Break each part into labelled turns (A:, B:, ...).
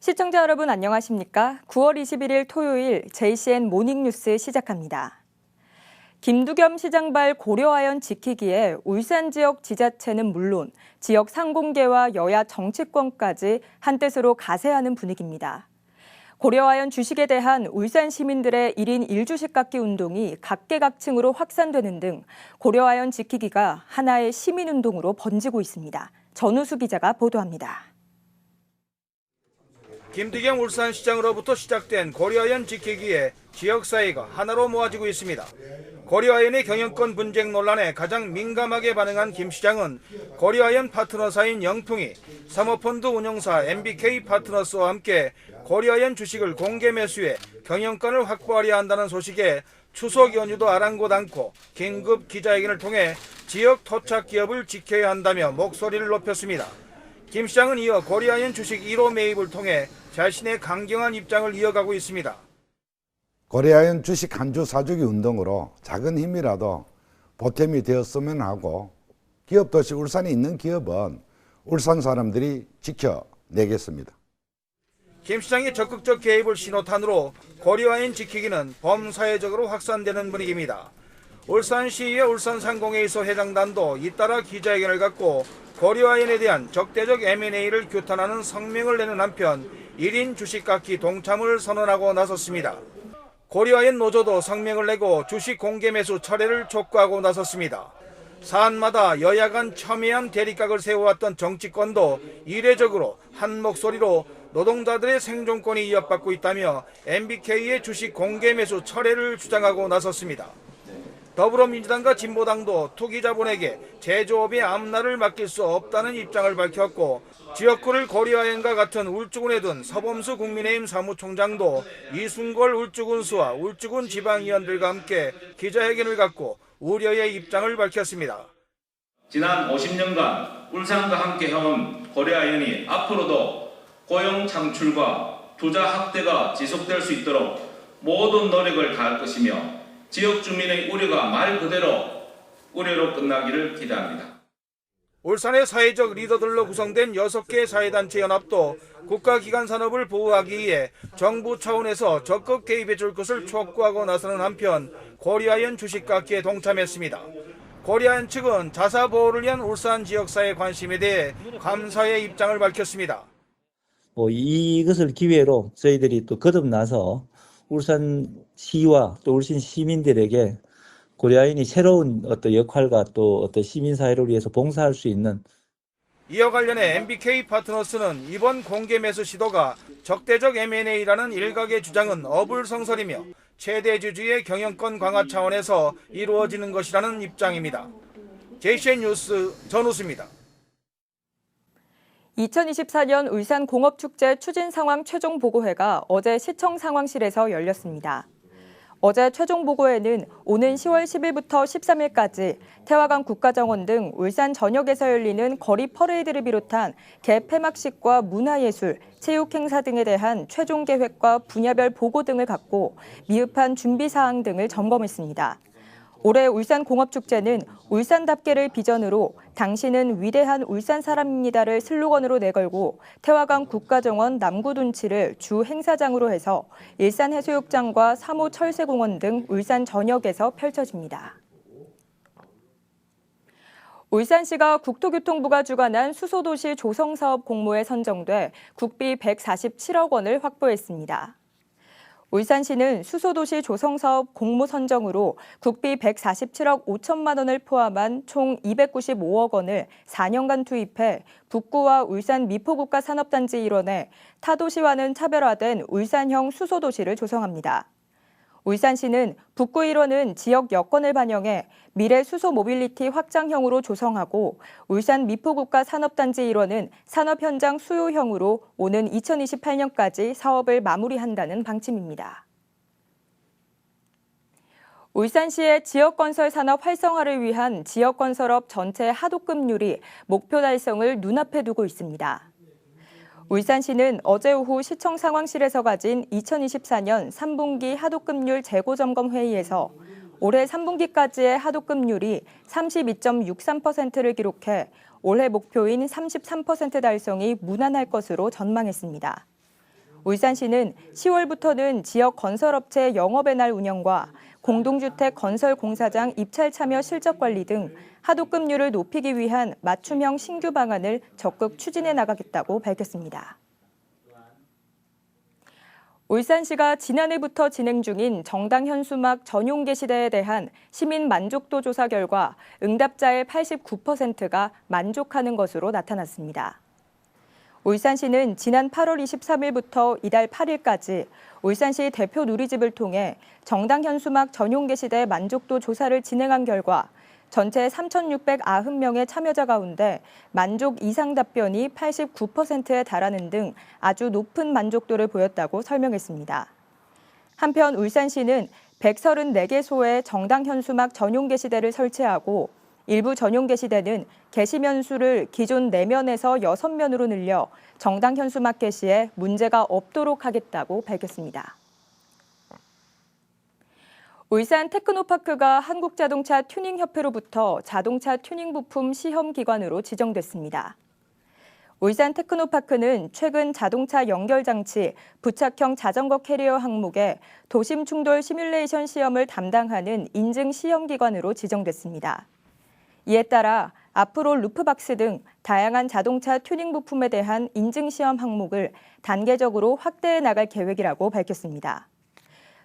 A: 시청자 여러분 안녕하십니까? 9월 21일 토요일 JCN 모닝뉴스 시작합니다. 김두겸 시장발 고려아연 지키기에 울산 지역 지자체는 물론 지역 상공계와 여야 정치권까지 한뜻으로 가세하는 분위기입니다. 고려아연 주식에 대한 울산 시민들의 1인 1주식 갖기 운동이 각계각층으로 확산되는 등 고려아연 지키기가 하나의 시민운동으로 번지고 있습니다. 전우수 기자가 보도합니다.
B: 김두겸 울산시장으로부터 시작된 고려아연 지키기에 지역사회가 하나로 모아지고 있습니다. 고려아연의 경영권 분쟁 논란에 가장 민감하게 반응한 김 시장은 고려아연 파트너사인 영풍이 사모펀드 운용사 MBK 파트너스와 함께 고려아연 주식을 공개 매수해 경영권을 확보하려 한다는 소식에 추석 연휴도 아랑곳 않고 긴급 기자회견을 통해 지역 토착 기업을 지켜야 한다며 목소리를 높였습니다. 김 시장은 이어 고려아연 주식 1호 매입을 통해 자신의 강경한 입장을 이어가고 있습니다.
C: 고려아연 주식 한 주 사주기 운동으로 작은 힘이라도 보탬이 되었으면 하고 기업도시 울산에 있는 기업은 울산 사람들이 지켜내겠습니다.
B: 김 시장의 적극적 개입을 신호탄으로 고려아연 지키기는 범사회적으로 확산되는 분위기입니다. 울산시의회 울산상공회의소 회장단도 잇따라 기자회견을 갖고 고려아연에 대한 적대적 M&A를 규탄하는 성명을 내는 한편 1인 주식 갖기 동참을 선언하고 나섰습니다. 고려아연 노조도 성명을 내고 주식 공개 매수 철회를 촉구하고 나섰습니다. 사안마다 여야 간 첨예한 대립각을 세워왔던 정치권도 이례적으로 한 목소리로 노동자들의 생존권이 위협받고 있다며 MBK의 주식 공개 매수 철회를 주장하고 나섰습니다. 더불어민주당과 진보당도 투기자본에게 제조업의 앞날을 맡길 수 없다는 입장을 밝혔고 지역구를 고려아연과 같은 울주군에 둔 서범수 국민의힘 사무총장도 이순골 울주군수와 울주군 지방위원들과 함께 기자회견을 갖고 우려의 입장을 밝혔습니다.
D: 지난 50년간 울산과 함께 해온 고려아연이 앞으로도 고용 창출과 투자 확대가 지속될 수 있도록 모든 노력을 다할 것이며 지역 주민의 우려가 말 그대로 우려로 끝나기를 기대합니다.
B: 울산의 사회적 리더들로 구성된 6개 사회단체 연합도 국가기관 산업을 보호하기 위해 정부 차원에서 적극 개입해 줄 것을 촉구하고 나서는 한편 고려아연 주식 갖기에 동참했습니다. 고려아연 측은 자사 보호를 위한 울산 지역사회 관심에 대해 감사의 입장을 밝혔습니다.
E: 이것을 기회로 저희들이 또 거듭나서 울산시와 또 울산 시민들에게 고려아연이 새로운 어떤 역할과 또 어떤 시민사회를 위해서 봉사할 수 있는.
B: 이와 관련해 MBK 파트너스는 이번 공개 매수 시도가 적대적 M&A라는 일각의 주장은 어불성설이며 최대 주주의 경영권 강화 차원에서 이루어지는 것이라는 입장입니다. JCN 뉴스 전우수입니다.
A: 2024년 울산공업축제 추진상황 최종보고회가 어제 시청 상황실에서 열렸습니다. 어제 최종보고회는 오는 10월 10일부터 13일까지 태화강 국가정원 등 울산 전역에서 열리는 거리 퍼레이드를 비롯한 개폐막식과 문화예술, 체육행사 등에 대한 최종 계획과 분야별 보고 등을 갖고 미흡한 준비사항 등을 점검했습니다. 올해 울산공업축제는 울산답게를 비전으로 당신은 위대한 울산 사람입니다를 슬로건으로 내걸고 태화강 국가정원 남구둔치를 주 행사장으로 해서 일산해수욕장과 3호 철새공원 등 울산 전역에서 펼쳐집니다. 울산시가 국토교통부가 주관한 수소도시 조성사업 공모에 선정돼 국비 147억 원을 확보했습니다. 울산시는 수소도시 조성사업 공모 선정으로 국비 147억 5천만 원을 포함한 총 295억 원을 4년간 투입해 북구와 울산 미포국가 산업단지 일원에 타도시와는 차별화된 울산형 수소도시를 조성합니다. 울산시는 북구 일원은 지역 여건을 반영해 미래 수소 모빌리티 확장형으로 조성하고 울산 미포국가 산업단지 일원은 산업 현장 수요형으로 오는 2028년까지 사업을 마무리한다는 방침입니다. 울산시의 지역건설 산업 활성화를 위한 지역건설업 전체 하도급률이 목표 달성을 눈앞에 두고 있습니다. 울산시는 어제 오후 시청 상황실에서 가진 2024년 3분기 하도급률 재고점검 회의에서 올해 3분기까지의 하도급률이 32.63%를 기록해 올해 목표인 33% 달성이 무난할 것으로 전망했습니다. 울산시는 10월부터는 지역 건설업체 영업의 날 운영과 공동주택 건설 공사장 입찰 참여 실적 관리 등 하도급률을 높이기 위한 맞춤형 신규 방안을 적극 추진해 나가겠다고 밝혔습니다. 울산시가 지난해부터 진행 중인 정당 현수막 전용 게시대에 대한 시민 만족도 조사 결과 응답자의 89%가 만족하는 것으로 나타났습니다. 울산시는 지난 8월 23일부터 이달 8일까지 울산시 대표 누리집을 통해 정당 현수막 전용 게시대 만족도 조사를 진행한 결과 전체 3,690명의 참여자 가운데 만족 이상 답변이 89%에 달하는 등 아주 높은 만족도를 보였다고 설명했습니다. 한편 울산시는 134개소의 정당 현수막 전용 게시대를 설치하고 일부 전용 게시대는 게시면 수를 기존 4면에서 6면으로 늘려 정당 현수막 게시에 문제가 없도록 하겠다고 밝혔습니다. 울산 테크노파크가 한국자동차 튜닝협회로부터 자동차 튜닝 부품 시험 기관으로 지정됐습니다. 울산 테크노파크는 최근 자동차 연결 장치, 부착형 자전거 캐리어 항목의 도심 충돌 시뮬레이션 시험을 담당하는 인증 시험 기관으로 지정됐습니다. 이에 따라 앞으로 루프박스 등 다양한 자동차 튜닝 부품에 대한 인증 시험 항목을 단계적으로 확대해 나갈 계획이라고 밝혔습니다.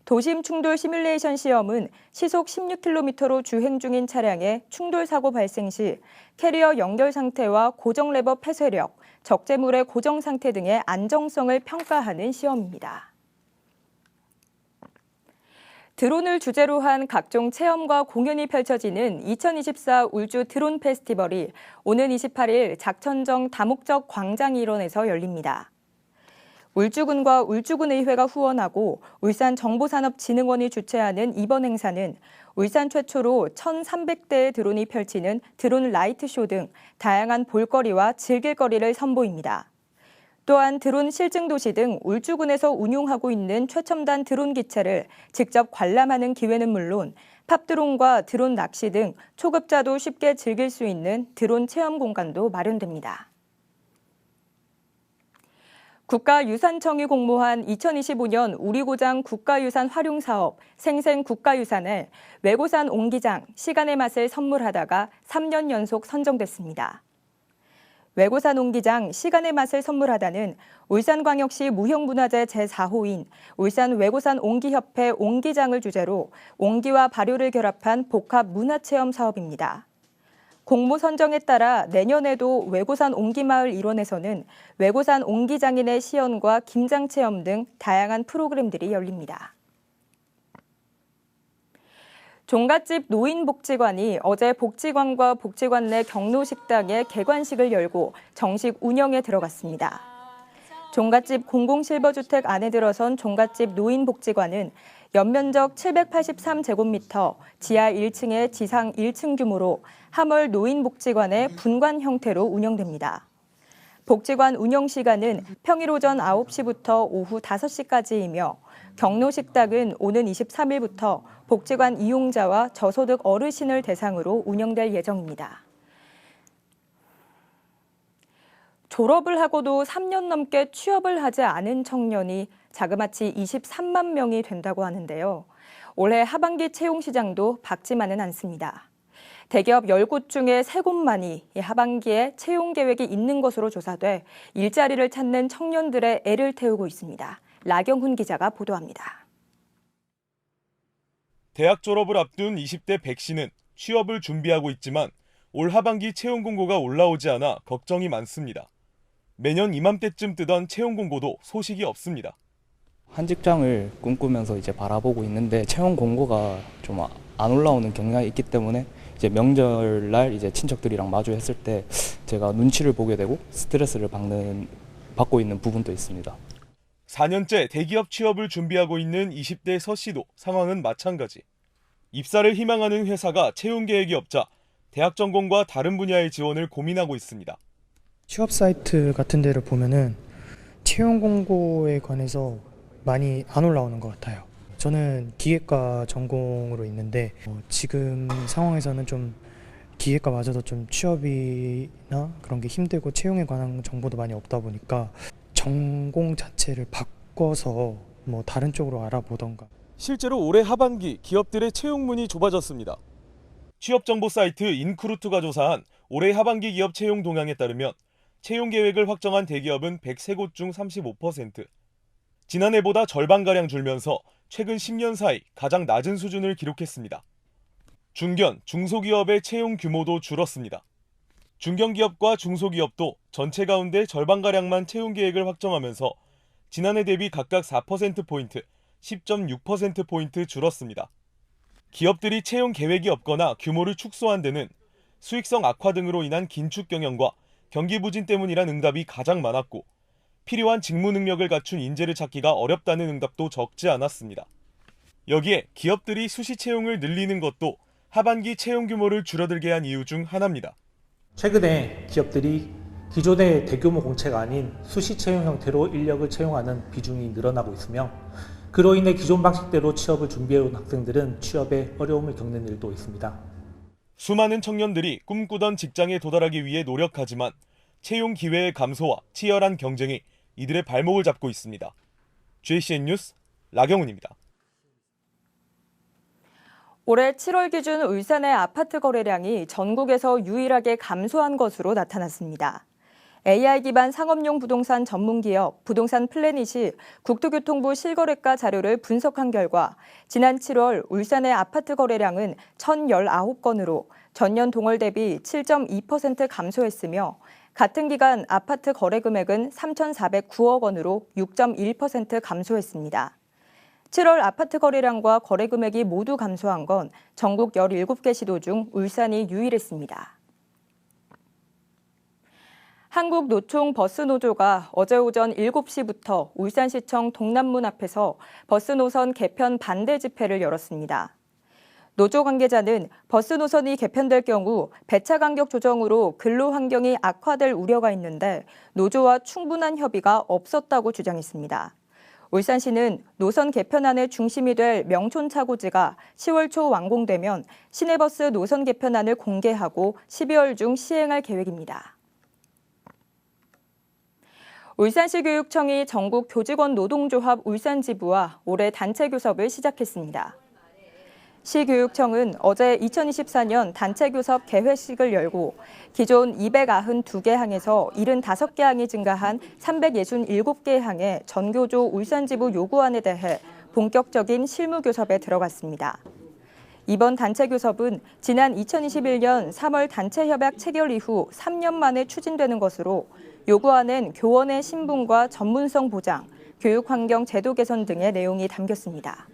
A: 도심 충돌 시뮬레이션 시험은 시속 16km로 주행 중인 차량의 충돌 사고 발생 시 캐리어 연결 상태와 고정 레버 폐쇄력, 적재물의 고정 상태 등의 안정성을 평가하는 시험입니다. 드론을 주제로 한 각종 체험과 공연이 펼쳐지는 2024 울주 드론 페스티벌이 오는 28일 작천정 다목적 광장 일원에서 열립니다. 울주군과 울주군의회가 후원하고 울산정보산업진흥원이 주최하는 이번 행사는 울산 최초로 1,300대의 드론이 펼치는 드론 라이트쇼 등 다양한 볼거리와 즐길거리를 선보입니다. 또한 드론 실증도시 등 울주군에서 운용하고 있는 최첨단 드론 기체를 직접 관람하는 기회는 물론 팝드론과 드론 낚시 등 초급자도 쉽게 즐길 수 있는 드론 체험 공간도 마련됩니다. 국가유산청이 공모한 2025년 우리고장 국가유산 활용사업 생생국가유산에 외고산 옹기장, 시간의 맛을 선물하다가 3년 연속 선정됐습니다. 외고산 옹기장, 시간의 맛을 선물하다는 울산광역시 무형문화재 제4호인 울산 외고산 옹기협회 옹기장을 주제로 옹기와 발효를 결합한 복합 문화체험 사업입니다. 공모 선정에 따라 내년에도 외고산 옹기마을 일원에서는 외고산 옹기장인의 시연과 김장 체험 등 다양한 프로그램들이 열립니다. 종갓집 노인복지관이 어제 복지관과 복지관 내 경로식당의 개관식을 열고 정식 운영에 들어갔습니다. 종갓집 공공실버주택 안에 들어선 종갓집 노인복지관은 연면적 783제곱미터, 지하 1층에 지상 1층 규모로 함월 노인복지관의 분관 형태로 운영됩니다. 복지관 운영 시간은 평일 오전 9시부터 오후 5시까지이며 경로식당은 오는 23일부터 복지관 이용자와 저소득 어르신을 대상으로 운영될 예정입니다. 졸업을 하고도 3년 넘게 취업을 하지 않은 청년이 자그마치 23만 명이 된다고 하는데요. 올해 하반기 채용 시장도 밝지만은 않습니다. 대기업 10곳 중에 3곳만이 하반기에 채용 계획이 있는 것으로 조사돼 일자리를 찾는 청년들의 애를 태우고 있습니다. 라경훈 기자가 보도합니다.
F: 대학 졸업을 앞둔 20대 백 씨는 취업을 준비하고 있지만 올 하반기 채용 공고가 올라오지 않아 걱정이 많습니다. 매년 이맘때쯤 뜨던 채용 공고도 소식이 없습니다.
G: 한 직장을 꿈꾸면서 이제 바라보고 있는데 채용 공고가 좀 안 올라오는 경향이 있기 때문에 이제 명절날 이제 친척들이랑 마주했을 때 제가 눈치를 보게 되고 스트레스를 받고 있는 부분도 있습니다.
F: 4년째 대기업 취업을 준비하고 있는 20대 서 씨도 상황은 마찬가지. 입사를 희망하는 회사가 채용 계획이 없자 대학 전공과 다른 분야의 지원을 고민하고 있습니다.
H: 취업 사이트 같은 데를 보면은 채용 공고에 관해서 많이 안 올라오는 것 같아요. 저는 기계과 전공으로 있는데 지금 상황에서는 좀 기계과마저도 좀 취업이나 그런 게 힘들고 채용에 관한 정보도 많이 없다 보니까 전공 자체를 바꿔서 뭐 다른 쪽으로 알아보던가.
F: 실제로 올해 하반기 기업들의 채용문이 좁아졌습니다. 취업정보 사이트 인크루트가 조사한 올해 하반기 기업 채용 동향에 따르면 채용 계획을 확정한 대기업은 103곳 중 35%, 지난해보다 절반가량 줄면서 최근 10년 사이 가장 낮은 수준을 기록했습니다. 중견, 중소기업의 채용 규모도 줄었습니다. 중견기업과 중소기업도 전체 가운데 절반가량만 채용 계획을 확정하면서 지난해 대비 각각 4%포인트, 10.6%포인트 줄었습니다. 기업들이 채용 계획이 없거나 규모를 축소한 데는 수익성 악화 등으로 인한 긴축 경영과 경기 부진 때문이란 응답이 가장 많았고, 필요한 직무 능력을 갖춘 인재를 찾기가 어렵다는 응답도 적지 않았습니다. 여기에 기업들이 수시 채용을 늘리는 것도 하반기 채용 규모를 줄어들게 한 이유 중 하나입니다.
I: 최근에 기업들이 기존의 대규모 공채가 아닌 수시 채용 형태로 인력을 채용하는 비중이 늘어나고 있으며, 그로 인해 기존 방식대로 취업을 준비해온 학생들은 취업에 어려움을 겪는 일도 있습니다.
F: 수많은 청년들이 꿈꾸던 직장에 도달하기 위해 노력하지만 채용 기회의 감소와 치열한 경쟁이 이들의 발목을 잡고 있습니다. JCN 뉴스 라경훈입니다.
A: 올해 7월 기준 울산의 아파트 거래량이 전국에서 유일하게 감소한 것으로 나타났습니다. AI 기반 상업용 부동산 전문기업 부동산 플래닛이 국토교통부 실거래가 자료를 분석한 결과 지난 7월 울산의 아파트 거래량은 1,019건으로 전년 동월 대비 7.2% 감소했으며, 같은 기간 아파트 거래 금액은 3,409억 원으로 6.1% 감소했습니다. 7월 아파트 거래량과 거래 금액이 모두 감소한 건 전국 17개 시도 중 울산이 유일했습니다. 한국노총버스노조가 어제 오전 7시부터 울산시청 동남문 앞에서 버스 노선 개편 반대 집회를 열었습니다. 노조 관계자는 버스 노선이 개편될 경우 배차 간격 조정으로 근로 환경이 악화될 우려가 있는데 노조와 충분한 협의가 없었다고 주장했습니다. 울산시는 노선 개편안의 중심이 될 명촌차고지가 10월 초 완공되면 시내버스 노선 개편안을 공개하고 12월 중 시행할 계획입니다. 울산시 교육청이 전국 교직원 노동조합 울산지부와 올해 단체 교섭을 시작했습니다. 시 교육청은 어제 2024년 단체 교섭 개회식을 열고 기존 292개 항에서 75개 항이 증가한 367개 항의 전교조 울산지부 요구안에 대해 본격적인 실무 교섭에 들어갔습니다. 이번 단체 교섭은 지난 2021년 3월 단체 협약 체결 이후 3년 만에 추진되는 것으로 요구안은 교원의 신분과 전문성 보장, 교육 환경 제도 개선 등의 내용이 담겼습니다.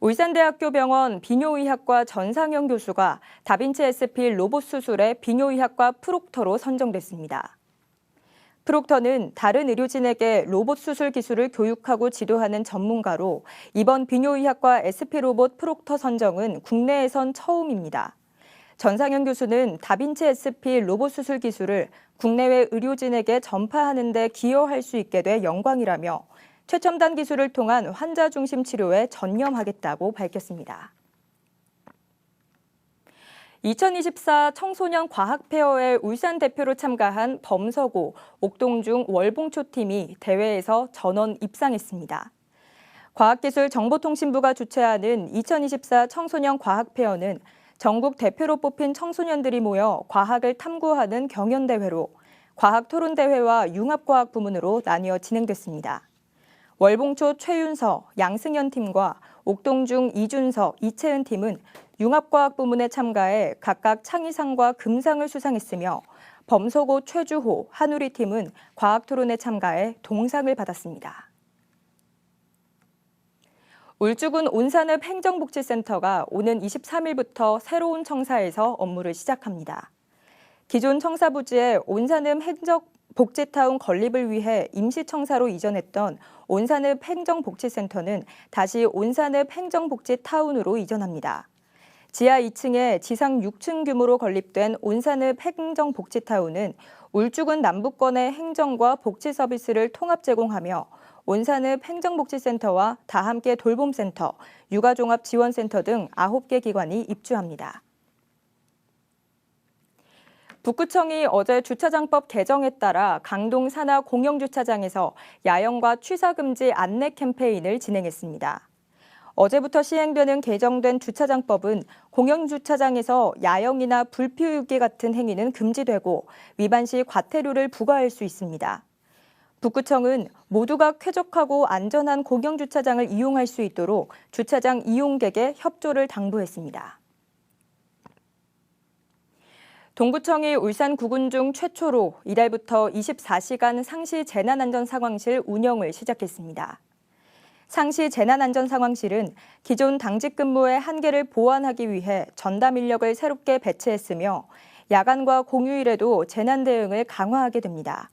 A: 울산대학교 병원 비뇨의학과 전상현 교수가 다빈치 SP 로봇 수술의 비뇨의학과 프록터로 선정됐습니다. 프록터는 다른 의료진에게 로봇 수술 기술을 교육하고 지도하는 전문가로 이번 비뇨의학과 SP 로봇 프록터 선정은 국내에선 처음입니다. 전상현 교수는 다빈치 SP 로봇 수술 기술을 국내외 의료진에게 전파하는 데 기여할 수 있게 돼 영광이라며 최첨단 기술을 통한 환자 중심 치료에 전념하겠다고 밝혔습니다. 2024 청소년 과학페어에 울산 대표로 참가한 범서고, 옥동중 월봉초팀이 대회에서 전원 입상했습니다. 과학기술정보통신부가 주최하는 2024 청소년 과학페어는 전국 대표로 뽑힌 청소년들이 모여 과학을 탐구하는 경연대회로 과학토론대회와 융합과학 부문으로 나뉘어 진행됐습니다. 월봉초 최윤서, 양승현 팀과 옥동중 이준서, 이채은 팀은 융합과학 부문에 참가해 각각 창의상과 금상을 수상했으며 범서고 최주호, 한우리 팀은 과학토론에 참가해 동상을 받았습니다. 울주군 온산읍 행정복지센터가 오는 23일부터 새로운 청사에서 업무를 시작합니다. 기존 청사부지에 온산읍 행정복지타운 건립을 위해 임시청사로 이전했던 온산읍 행정복지센터는 다시 온산읍 행정복지타운으로 이전합니다. 지하 2층에 지상 6층 규모로 건립된 온산읍 행정복지타운은 울주군 남부권의 행정과 복지 서비스를 통합 제공하며 온산읍 행정복지센터와 다함께 돌봄센터, 육아종합지원센터 등 9개 기관이 입주합니다. 북구청이 어제 주차장법 개정에 따라 강동 산하 공영주차장에서 야영과 취사금지 안내 캠페인을 진행했습니다. 어제부터 시행되는 개정된 주차장법은 공영주차장에서 야영이나 불 피우기 같은 행위는 금지되고 위반 시 과태료를 부과할 수 있습니다. 북구청은 모두가 쾌적하고 안전한 공영주차장을 이용할 수 있도록 주차장 이용객의 협조를 당부했습니다. 동구청이 울산 구군 중 최초로 이달부터 24시간 상시 재난안전상황실 운영을 시작했습니다. 상시 재난안전상황실은 기존 당직 근무의 한계를 보완하기 위해 전담 인력을 새롭게 배치했으며 야간과 공휴일에도 재난 대응을 강화하게 됩니다.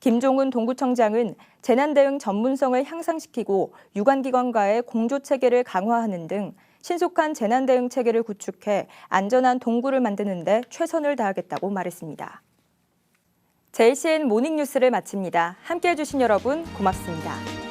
A: 김종훈 동구청장은 재난 대응 전문성을 향상시키고 유관기관과의 공조 체계를 강화하는 등 신속한 재난 대응 체계를 구축해 안전한 동구를 만드는 데 최선을 다하겠다고 말했습니다. JCN 모닝뉴스를 마칩니다. 함께해 주신 여러분 고맙습니다.